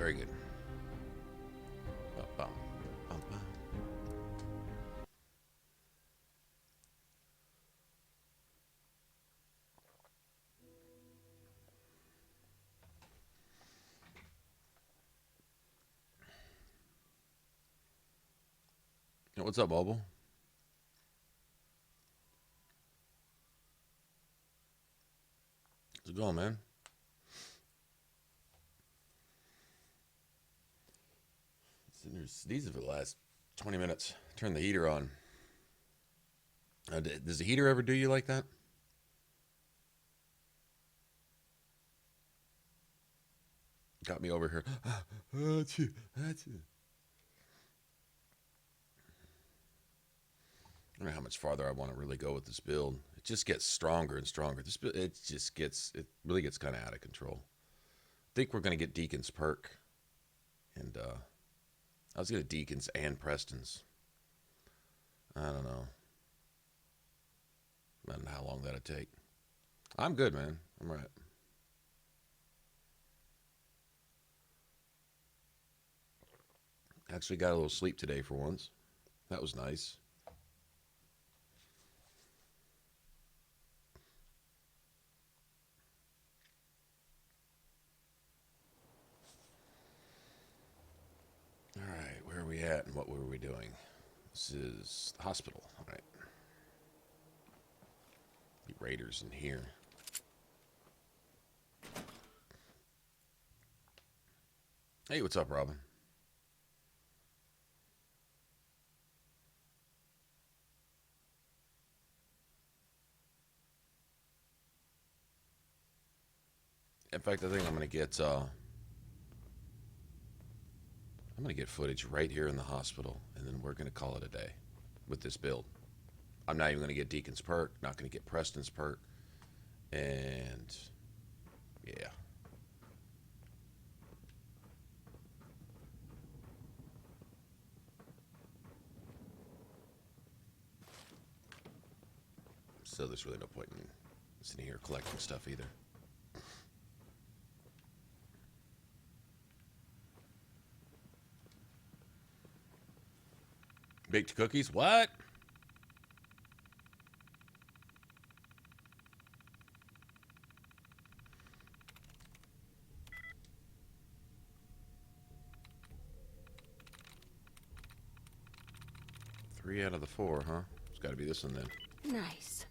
Very good. Bum, bum, bum. What's up, Mobile? How's it going, man? These are for the last 20 minutes. Turn the heater on. Does the heater ever do you like that? Got me over here. That's it. That's it. I don't know how much farther I want to really go with this build. It just gets stronger and stronger. This build, it really gets kind of out of control. I think we're going to get Deacon's perk. And I was going to Deacon's and Preston's. I don't know. I don't know how long that'll take. I'm good, man. I'm right. Actually got a little sleep today for once. That was nice. All right, where are we at and what were we doing? This is the hospital. All right. The raiders in here. Hey, what's up, Robin? In fact, I think I'm gonna get footage right here in the hospital, and then we're gonna call it a day with this build. I'm not even gonna get Deacon's perk, not gonna get Preston's perk, and yeah. So there's really no point in sitting here collecting stuff either. Baked cookies? What? Three out of the four, huh? It's got to be this one then. Nice.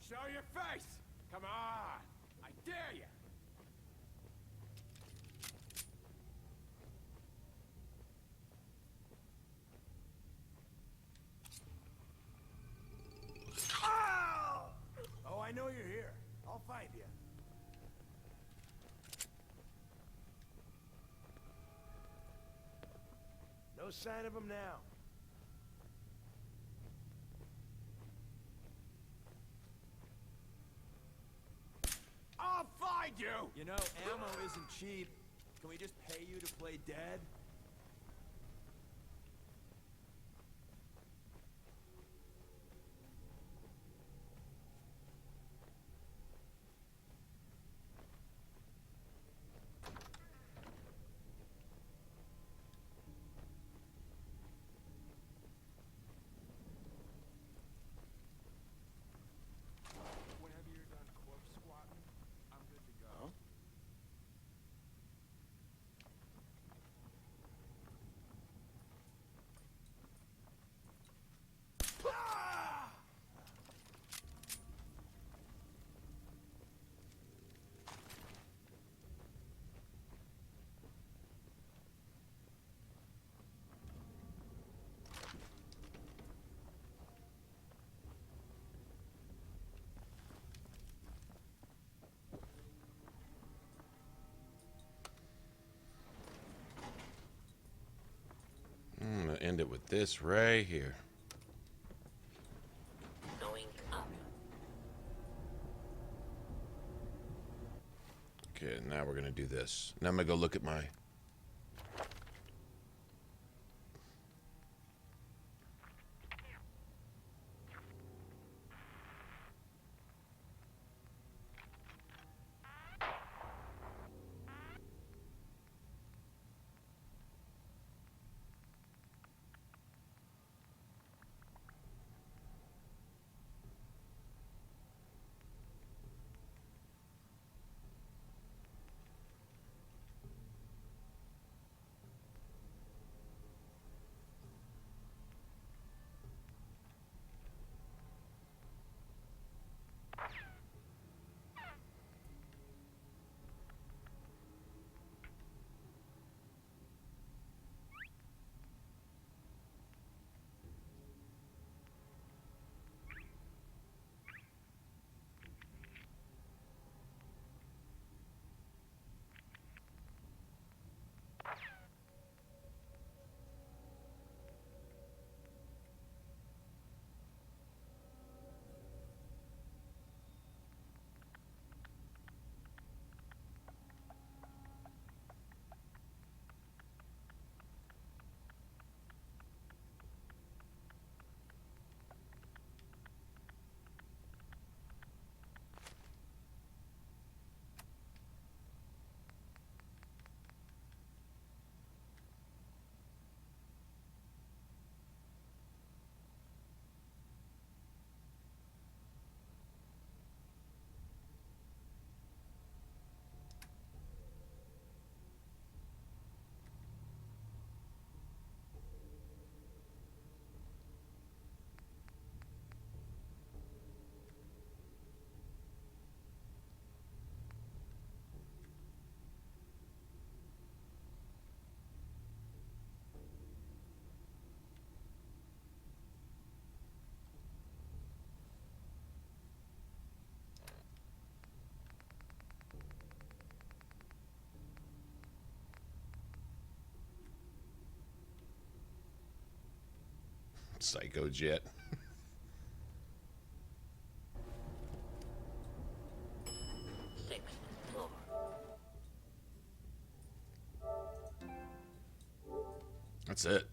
Show your face! Come on! I dare you! Oh, I know you're here. I'll find you. No sign of him now. I'll find you! You know, ammo isn't cheap. Can we just pay you to play dead? Whenever you're done corpse squatting, I'm good to go. end it with this right here. Going up. Okay, now we're gonna do this. Now I'm gonna go look at my. Psycho jet. Sixth floor. That's it.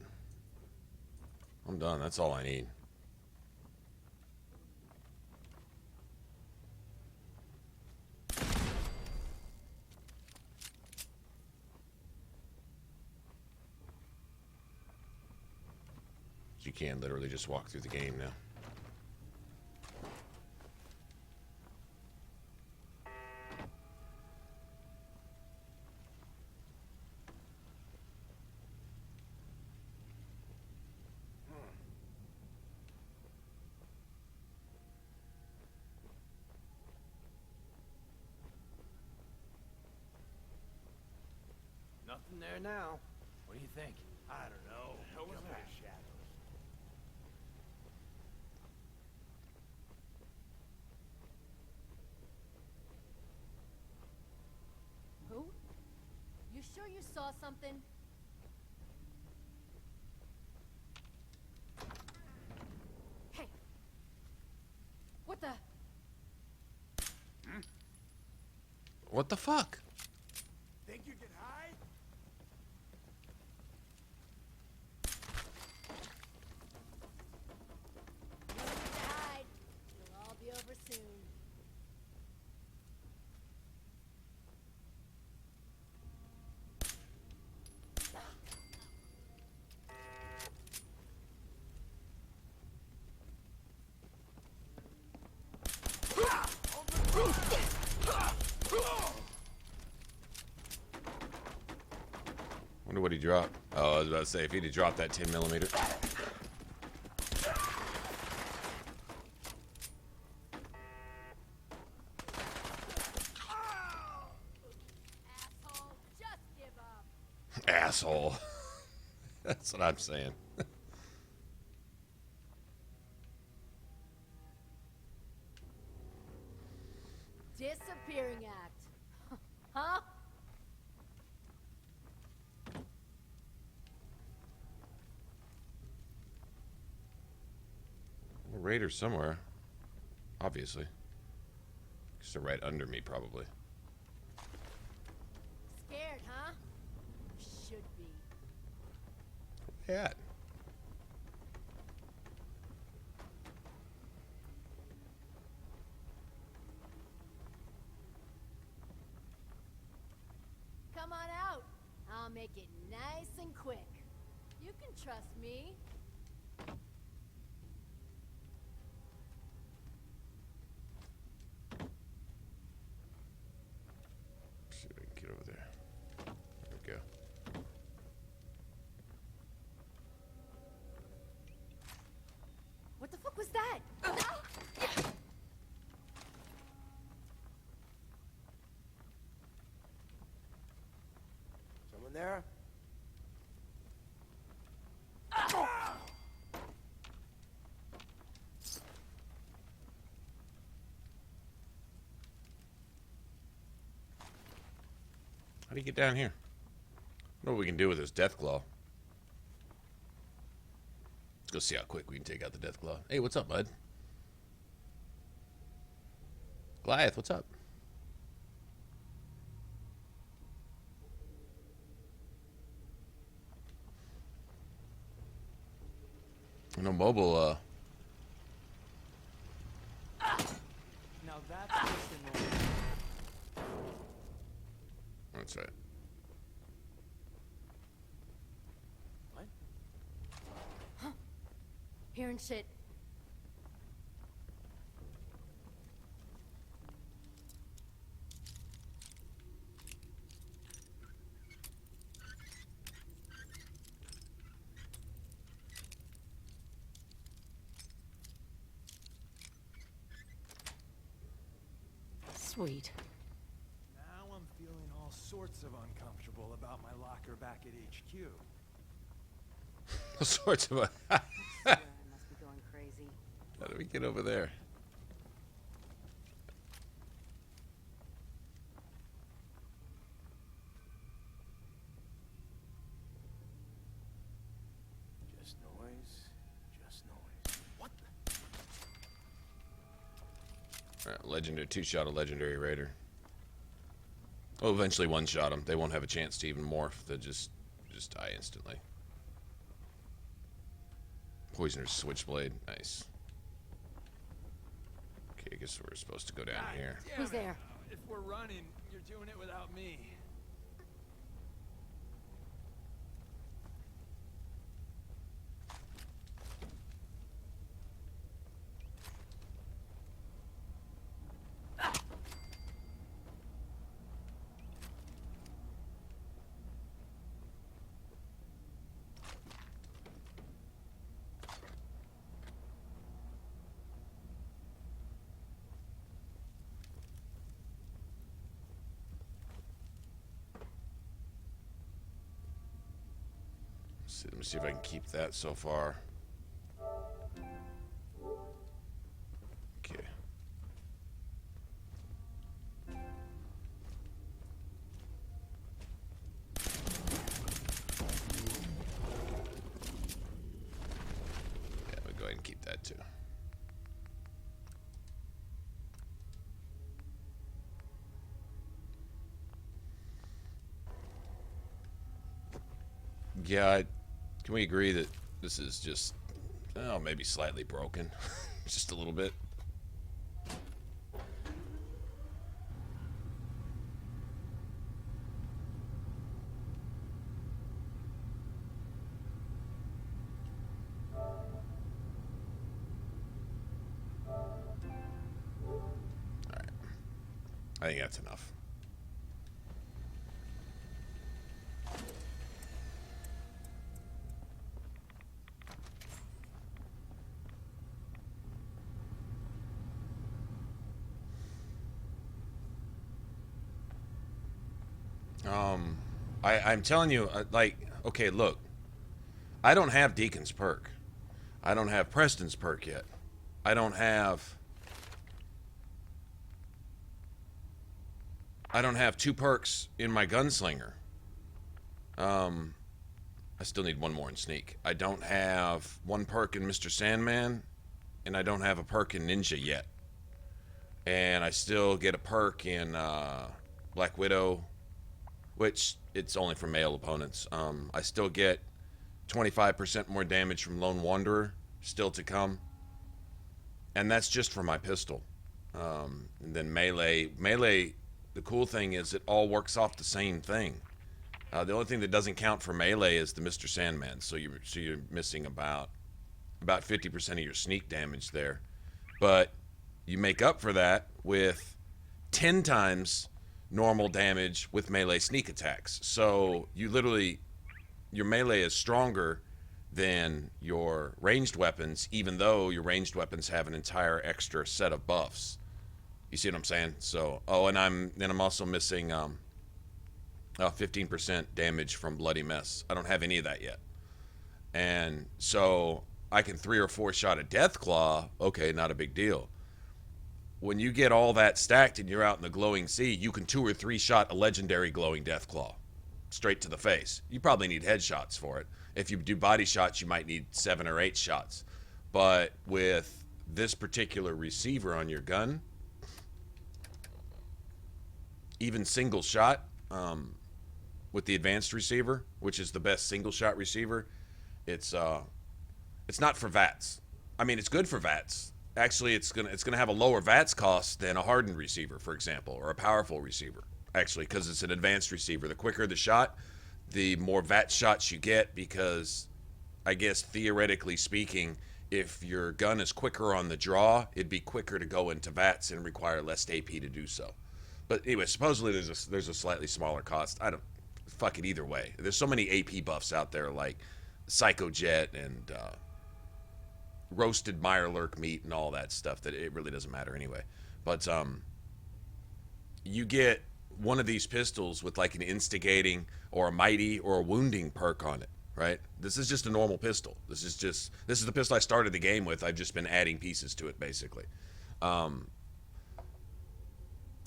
I'm done. That's all I need. You can literally just walk through the game now. Nothing there now. What do you think? I don't know. Hell was that? Shadows. Who? You sure you saw something? Hey! What the? What the fuck? Think you can hide? No need to hide. It'll all be over soon. Wonder what he dropped. Oh, I was about to say, if he'd have dropped that 10mm. Asshole, just give up. Asshole. That's what I'm saying. Disappearing act. Huh? raider somewhere. Obviously. Because they're right under me, probably. Scared, huh? Should be. Where they at? Come on out. I'll make it nice and quick. You can trust me. See if I can get over there. There we go. What the fuck was that? Someone there? How do you get down here? I know what we can do with this death claw. Let's go see how quick we can take out the death claw. Hey, what's up, bud? Goliath, what's up? No mobile, Now that's pushing the that's right. What? Hearing shit. Sweet. Now I'm feeling all sorts of uncomfortable about my locker back at HQ. All sorts of. I must be going crazy. How do we get over there? Just noise. Just noise. What the? Legendary two-shot a legendary raider. Oh, eventually one-shot them. They won't have a chance to even morph. They'll just die instantly. Poisoner's switchblade. Nice. Okay, I guess we're supposed to go down here. Damn Who's it. there? If we're running, you're doing it without me. Let me see if I can keep that so far. Okay. Yeah, we'll go ahead and keep that too. Yeah, can we agree that this is just, oh, maybe slightly broken? Just a little bit. Alright. I think that's enough. I'm telling you, like, okay, look, I don't have Deacon's perk. I don't have Preston's perk yet. I don't have two perks in my gunslinger. I still need one more in sneak. I don't have one perk in Mr. Sandman, and I don't have a perk in Ninja yet. And I still get a perk in Black Widow, which it's only for male opponents. I still get 25% more damage from Lone Wanderer, still to come. And that's just for my pistol. And then melee, the cool thing is it all works off the same thing. The only thing that doesn't count for melee is the Mr. Sandman, so you're missing about 50% of your sneak damage there. But you make up for that with 10 times normal damage with melee sneak attacks. So you literally, your melee is stronger than your ranged weapons, even though your ranged weapons have an entire extra set of buffs. You see what I'm saying? So, oh, and I'm also missing 15% damage from Bloody Mess. I don't have any of that yet. And so I can 3 or 4 shot a Deathclaw. Okay, not a big deal. When you get all that stacked and you're out in the glowing sea, you can 2 or 3 shot a legendary glowing Deathclaw straight to the face. You probably need headshots for it. If you do body shots, you might need 7 or 8 shots. But with this particular receiver on your gun, even single shot, with the advanced receiver, which is the best single shot receiver, it's not for v.a.t.s. I mean, it's good for v.a.t.s. Actually, it's gonna have a lower v.a.t.s cost than a hardened receiver, for example, or a powerful receiver. Actually, because it's an advanced receiver. The quicker the shot, the more v.a.t.s shots you get, because I guess theoretically speaking, if your gun is quicker on the draw, it'd be quicker to go into v.a.t.s and require less AP to do so. But anyway, supposedly there's a slightly smaller cost. I don't fuck it either way. There's so many AP buffs out there like Psycho Jet and roasted Mirelurk meat and all that stuff that it really doesn't matter anyway. But you get one of these pistols with like an instigating or a mighty or a wounding perk on it, right? This is just a normal pistol. This is the pistol I started the game with. I've just been adding pieces to it basically.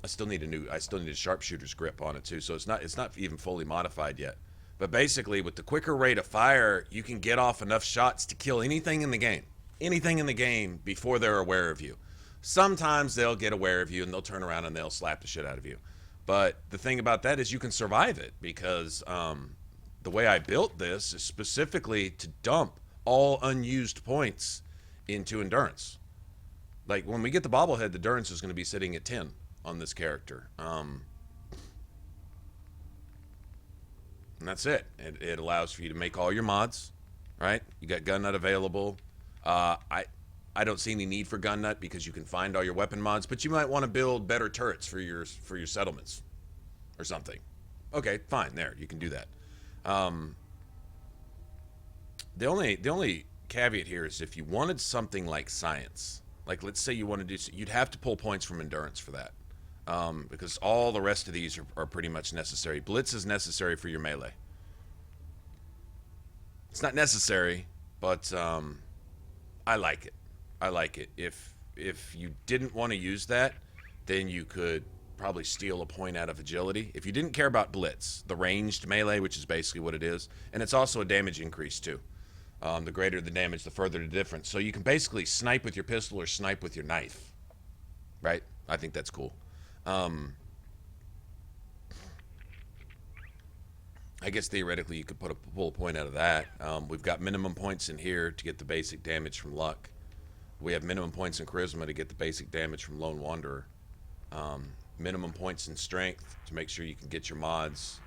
I still need a sharpshooter's grip on it too, so it's not even fully modified yet. But basically, with the quicker rate of fire, you can get off enough shots to kill anything in the game. Anything in the game before they're aware of you. Sometimes they'll get aware of you and they'll turn around and they'll slap the shit out of you. But the thing about that is you can survive it, because the way I built this is specifically to dump all unused points into endurance. Like when we get the bobblehead, the endurance is going to be sitting at 10 on this character. And that's it. It allows for you to make all your mods, right? You got gun nut available. I don't see any need for gun nut because you can find all your weapon mods, but you might want to build better turrets for your settlements or something. Okay, fine. There, you can do that. The only caveat here is if you wanted something like science, like let's say you want to do, you'd have to pull points from endurance for that. Because all the rest of these are pretty much necessary. Blitz is necessary for your melee. It's not necessary, but I like it. I like it. If you didn't want to use that, then you could probably steal a point out of agility. If you didn't care about blitz, the ranged melee, which is basically what it is, and it's also a damage increase too. The greater the damage, the further the difference. So you can basically snipe with your pistol or snipe with your knife, right? I think that's cool. I guess theoretically you could pull a point out of that. We've got minimum points in here to get the basic damage from luck. We have minimum points in charisma to get the basic damage from Lone Wanderer. Minimum points in strength to make sure you can get your mods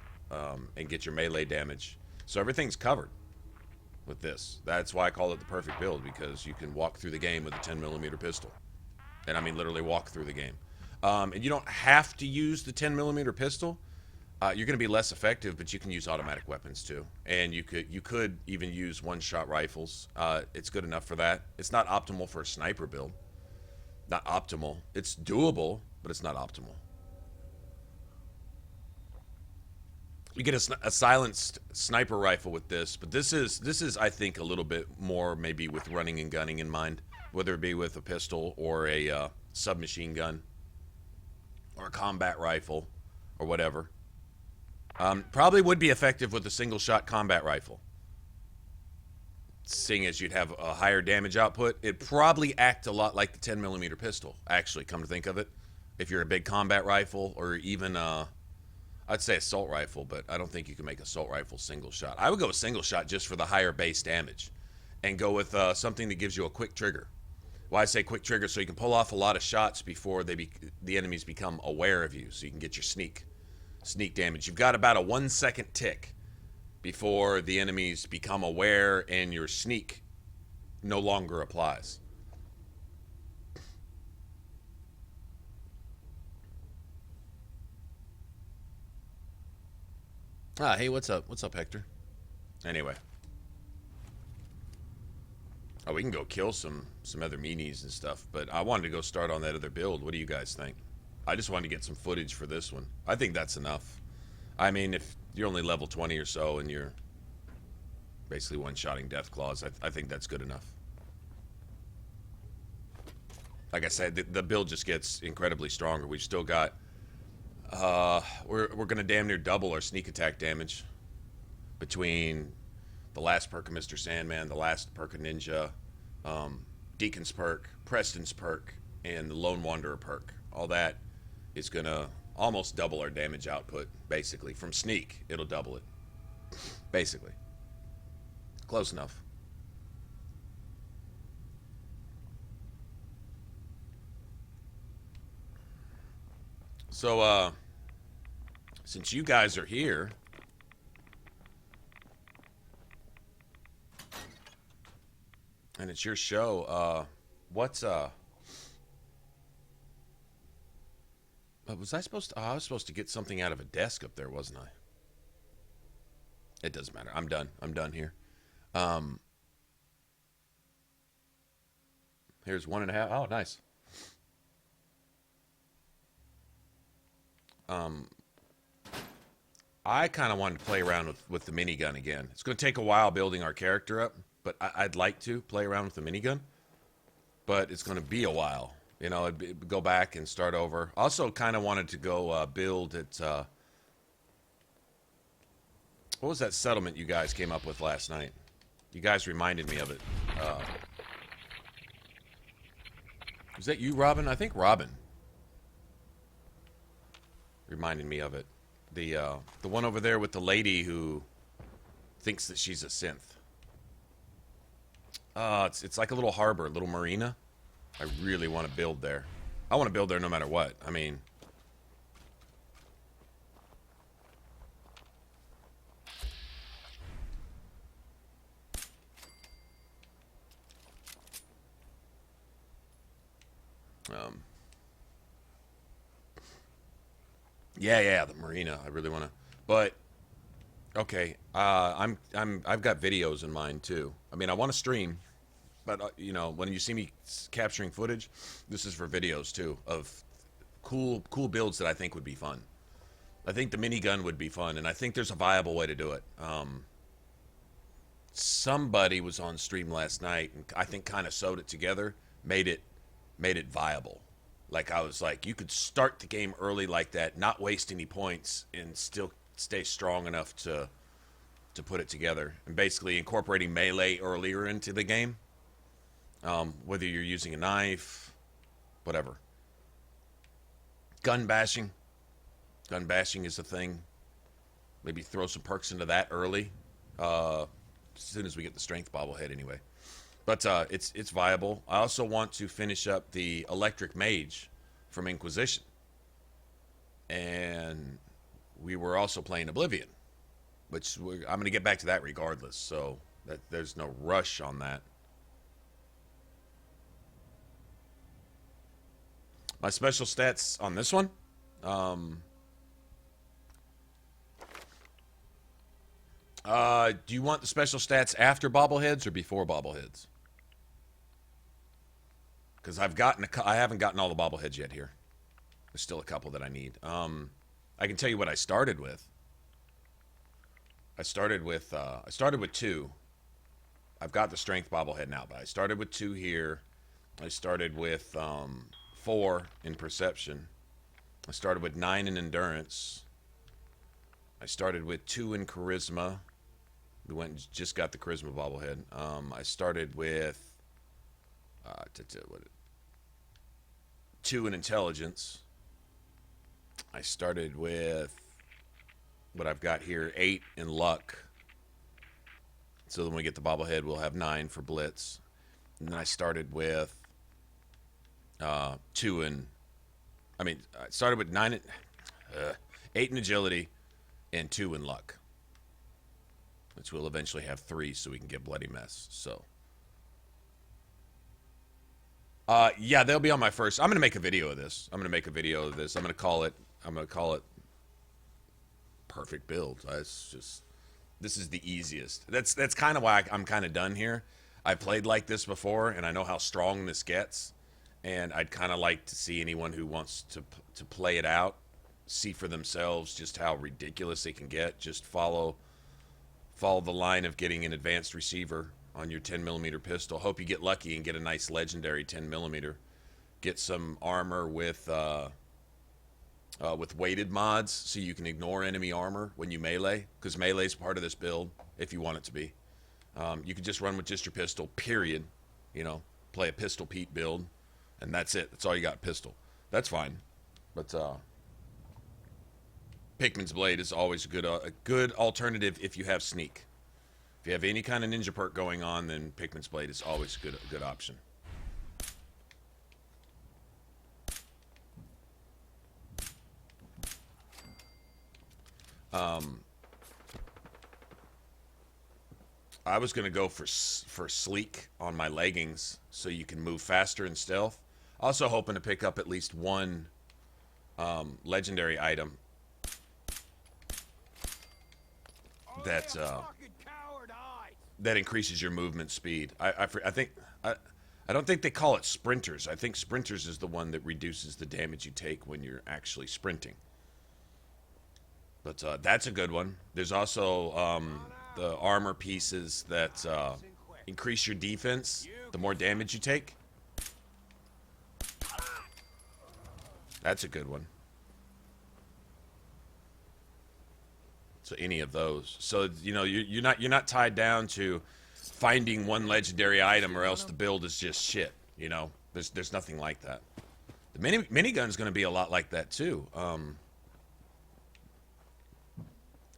and get your melee damage. So everything's covered with this. That's why I call it the perfect build, because you can walk through the game with a 10mm pistol. And I mean literally walk through the game. And you don't have to use the 10mm pistol. You're going to be less effective, but you can use automatic weapons too. And you could even use one-shot rifles. It's good enough for that. It's not optimal for a sniper build. Not optimal. It's doable, but it's not optimal. You get a silenced sniper rifle with this, but this is I think a little bit more maybe with running and gunning in mind, whether it be with a pistol or a submachine gun or a combat rifle or whatever. Probably would be effective with a single shot combat rifle. seeing as you'd have a higher damage output, it'd probably act a lot like the 10mm pistol, actually, come to think of it. If you're a big combat rifle, or even, I'd say assault rifle, but I don't think you can make assault rifle single shot. I would go with single shot just for the higher base damage, and go with something that gives you a quick trigger. Well, I say quick trigger so you can pull off a lot of shots before the enemies become aware of you, so you can get your sneak damage. You've got about a 1 second tick before the enemies become aware and your sneak no longer applies. Hey, what's up? What's up, Hector? Anyway. Oh, we can go kill some other meanies and stuff, but I wanted to go start on that other build. What do you guys think? I just wanted to get some footage for this one. I think that's enough. I mean, if you're only level 20 or so and you're basically one-shotting Deathclaws, I think that's good enough. Like I said, the build just gets incredibly stronger. We've still got... we're going to damn near double our sneak attack damage between the last perk of Mr. Sandman, the last perk of Ninja, Deacon's perk, Preston's perk, and the Lone Wanderer perk. All that is going to almost double our damage output, basically. From sneak, it'll double it. Basically. Close enough. So, since you guys are here, and it's your show, what's, was I supposed to, I was supposed to get something out of a desk up there, wasn't I? It doesn't matter. I'm done. I'm done here. Here's 1.5. Oh, nice. I kind of wanted to play around with the minigun again. It's going to take a while building our character up, but I'd like to play around with the minigun. But it's going to be a while. You know, go back and start over. Also kind of wanted to go build at... what was that settlement you guys came up with last night? You guys reminded me of it. Was that you, Robin? I think Robin reminded me of it. The one over there with the lady who thinks that she's a synth. It's like a little harbor, a little marina. I really want to build there. I want to build there no matter what. I mean... yeah, the marina. I really want to, but okay. I've got videos in mind too. I mean, I want to stream, but you know, when you see me capturing footage, this is for videos too of cool builds that I think would be fun. I think the minigun would be fun, and I think there's a viable way to do it. Somebody was on stream last night, and I think kind of sewed it together, made it viable. Like, I was like, you could start the game early like that, not waste any points, and still stay strong enough to put it together. And basically incorporating melee earlier into the game. Whether you're using a knife, whatever. Gun bashing. Gun bashing is a thing. Maybe throw some perks into that early. As soon as we get the strength bobblehead anyway. But it's viable. I also want to finish up the Electric Mage from Inquisition. And we were also playing Oblivion, which I'm going to get back to that regardless. So there's no rush on that. My special stats on this one. Do you want the special stats after bobbleheads or before bobbleheads? Because I haven't gotten all the bobbleheads yet here. There's still a couple that I need. I can tell you what I started with. I started with 2. I've got the strength bobblehead now, but I started with 2 here. I started with 4 in perception. I started with 9 in endurance. I started with 2 in charisma. We went and just got the Charisma bobblehead. I started with 2 in intelligence. I started with what I've got here, 8 in luck. So then when we get the bobblehead, we'll have 9 for blitz. And then I started with 2 in. I started with 8 in agility and 2 in luck, which will eventually have 3, so we can get bloody mess. So, yeah, they'll be on my first. I'm gonna make a video of this. I'm gonna call it perfect build. This is the easiest. That's kind of why I'm kind of done here. I played like this before, and I know how strong this gets. And I'd kind of like to see anyone who wants to play it out, see for themselves just how ridiculous it can get. Just follow the line of getting an advanced receiver on your 10mm pistol. Hope you get lucky and get a nice legendary 10mm. Get some armor with weighted mods so you can ignore enemy armor when you melee, because melee is part of this build if you want it to be. You can just run with just your pistol, period. You know, play a Pistol Pete build, and that's it. That's all you got, pistol. That's fine. But Pikmin's Blade is always a good alternative if you have sneak. If you have any kind of ninja perk going on, then Pikmin's Blade is always a good option. I was going to go for sleek on my leggings so you can move faster in stealth. Also hoping to pick up at least one legendary item that that increases your movement speed. I don't think they call it sprinters. I think sprinters is the one that reduces the damage you take when you're actually sprinting. But that's a good one. There's also the armor pieces that increase your defense the more damage you take. That's a good one. So any of those. So you know you're not tied down to finding one legendary item or else the build is just shit. You know, there's nothing like that. The minigun is going to be a lot like that too.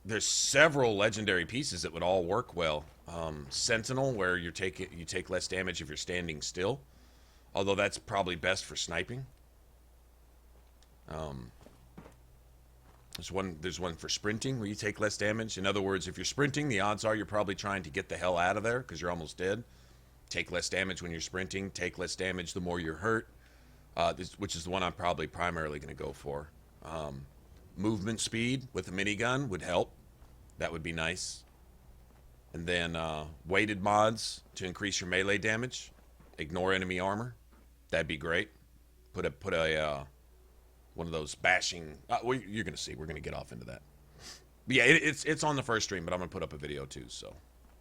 There's several legendary pieces that would all work well. Sentinel, where you take less damage if you're standing still, although that's probably best for sniping. There's one for sprinting where you take less damage. In other words, if you're sprinting, the odds are you're probably trying to get the hell out of there because you're almost dead. Take less damage when you're sprinting. Take less damage the more you're hurt, which is the one I'm probably primarily going to go for. Movement speed with a minigun would help. That would be nice. And then weighted mods to increase your melee damage. Ignore enemy armor. That'd be great. Put a one of those bashing. You're gonna see. We're gonna get off into that. But yeah, it's on the first stream, but I'm gonna put up a video too. So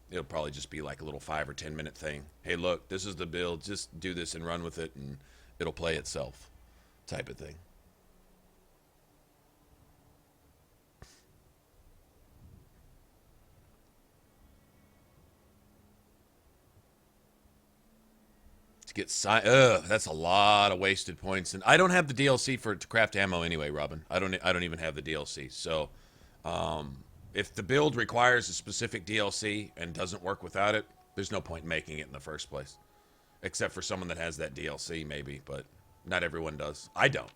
it'll probably just be like a little 5 or 10 minute thing. Hey, look, this is the build. Just do this and run with it, and it'll play itself, type of thing. Get that's a lot of wasted points, and I don't have the DLC to craft ammo anyway, Robin. I don't even have the DLC. So, if the build requires a specific DLC and doesn't work without it, there's no point in making it in the first place. Except for someone that has that DLC, maybe, but not everyone does. I don't.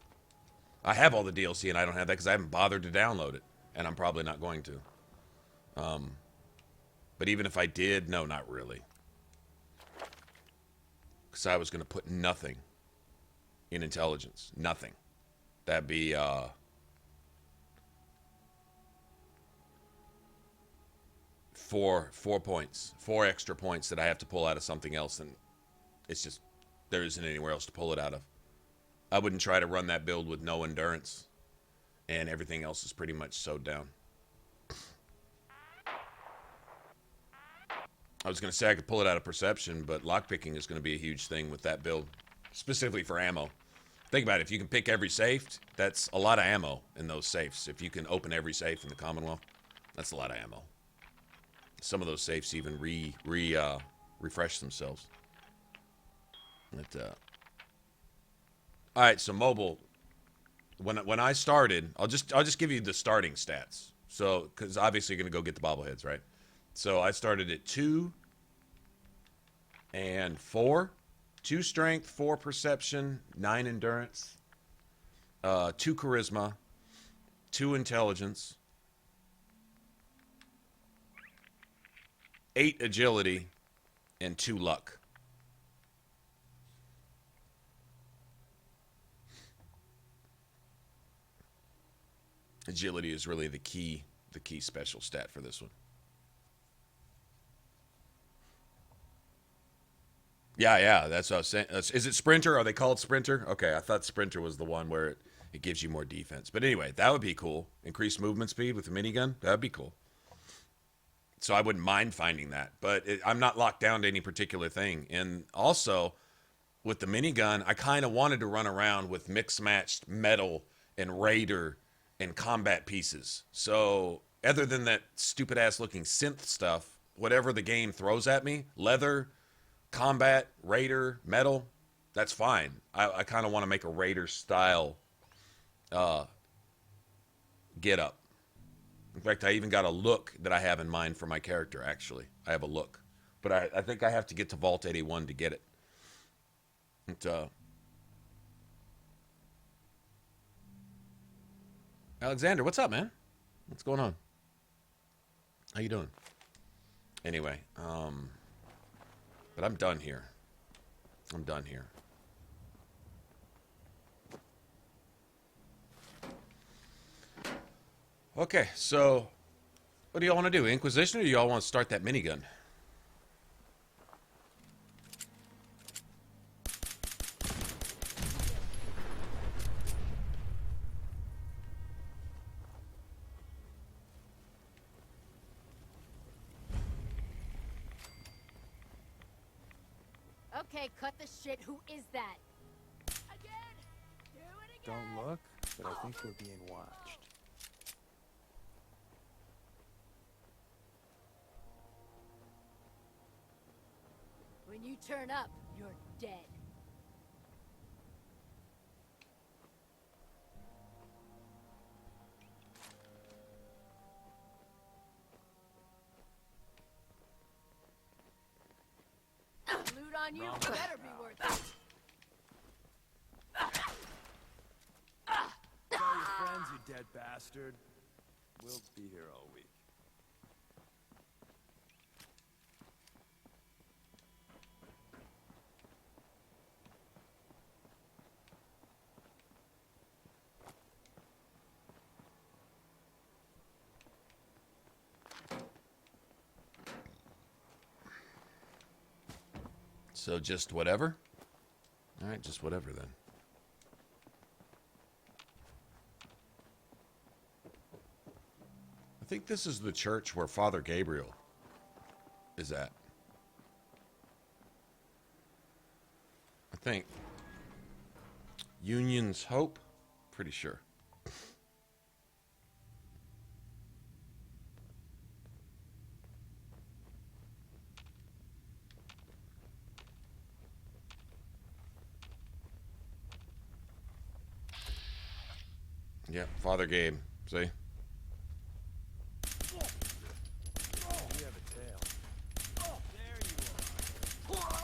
I have all the DLC, and I don't have that because I haven't bothered to download it, and I'm probably not going to. But even if I did, no, not really. Because I was going to put nothing in intelligence. Nothing. That'd be, 4 points. 4 extra points that I have to pull out of something else, and it's just, there isn't anywhere else to pull it out of. I wouldn't try to run that build with no endurance, and everything else is pretty much sewed down. I was going to say I could pull it out of perception, but lockpicking is going to be a huge thing with that build, specifically for ammo. Think about it. If you can pick every safe, that's a lot of ammo in those safes. If you can open every safe in the Commonwealth, that's a lot of ammo. Some of those safes even refresh themselves. All right, so mobile. When I started, I'll just give you the starting stats. So, because obviously you're gonna go get the bobbleheads, right? So I started at 2 and 4, 2 strength, 4 perception, 9 endurance, 2 charisma, 2 intelligence, 8 agility, and 2 luck. Agility is really the key special stat for this one. Yeah, that's what I was saying. Is it Sprinter? Are they called Sprinter? Okay, I thought Sprinter was the one where it gives you more defense. But anyway, that would be cool. Increased movement speed with the minigun? That'd be cool. So I wouldn't mind finding that. But I'm not locked down to any particular thing. And also, with the minigun, I kind of wanted to run around with mix-matched metal and raider and combat pieces. So other than that stupid-ass looking synth stuff, whatever the game throws at me, leather, combat, raider, metal, that's fine. I kind of want to make a raider style get up. In fact, I even got a look that I have in mind for my character, actually. I have a look. But I think I have to get to Vault 81 to get it. Alexander, what's up, man? What's going on? How you doing? Anyway, but I'm done here. I'm done here. Okay, so what do y'all want to do? Inquisition, or do y'all want to start that minigun? Okay, cut the shit. Who is that? Again! Do it again! Don't look, but I think we're being watched. When you turn up, you're dead. Loot on you better be worth it. Tell your friends, you dead bastard. We'll be here all week. So just whatever? All right, just whatever then. I think this is the church where Father Gabriel is at. I think. Union's Hope? Pretty sure. Yep, Father Gabe. See? We have a tail. There you are.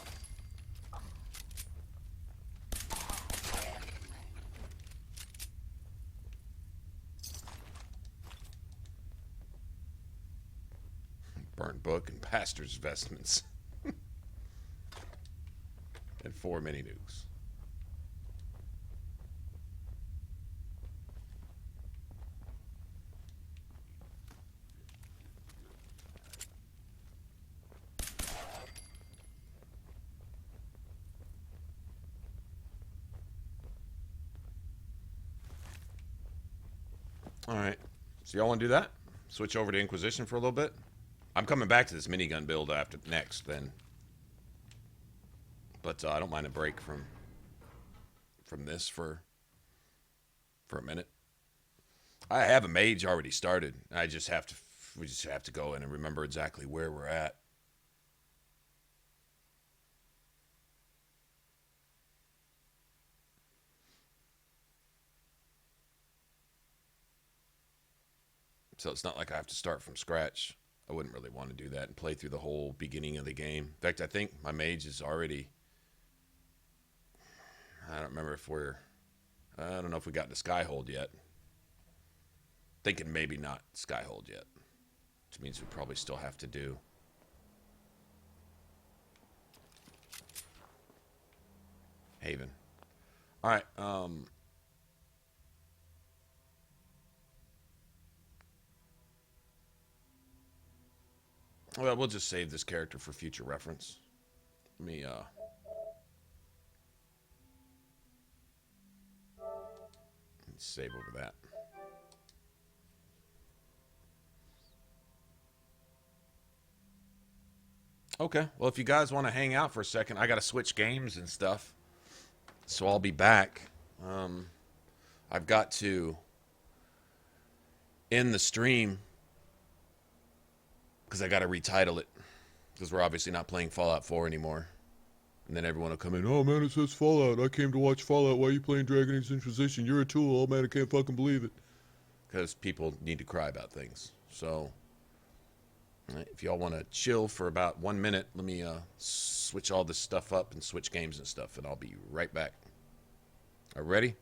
Burnt book and pastor's vestments. And 4 mini nukes. All right. So y'all want to do that? Switch over to Inquisition for a little bit? I'm coming back to this minigun build after next then. But I don't mind a break from this for a minute. I have a mage already started. I just have to We just have to go in and remember exactly where we're at. So it's not like I have to start from scratch. I wouldn't really want to do that and play through the whole beginning of the game. In fact, I think my mage is already... I don't remember if we're... I don't know if we got to Skyhold yet. Thinking maybe not Skyhold yet. Which means we probably still have to do... Haven. Alright, well, we'll just save this character for future reference. Let me, let's save over that. Okay, well, if you guys want to hang out for a second, I got to switch games and stuff. So I'll be back. I've got to end the stream because I got to retitle it because we're obviously not playing Fallout 4 anymore. And then everyone will come in, oh man, it says Fallout. I came to watch Fallout. Why are you playing Dragon Age Inquisition? You're a tool. Oh man, I can't fucking believe it. Because people need to cry about things. So, if y'all want to chill for about 1 minute, let me switch all this stuff up and switch games and stuff, and I'll be right back. Are you ready?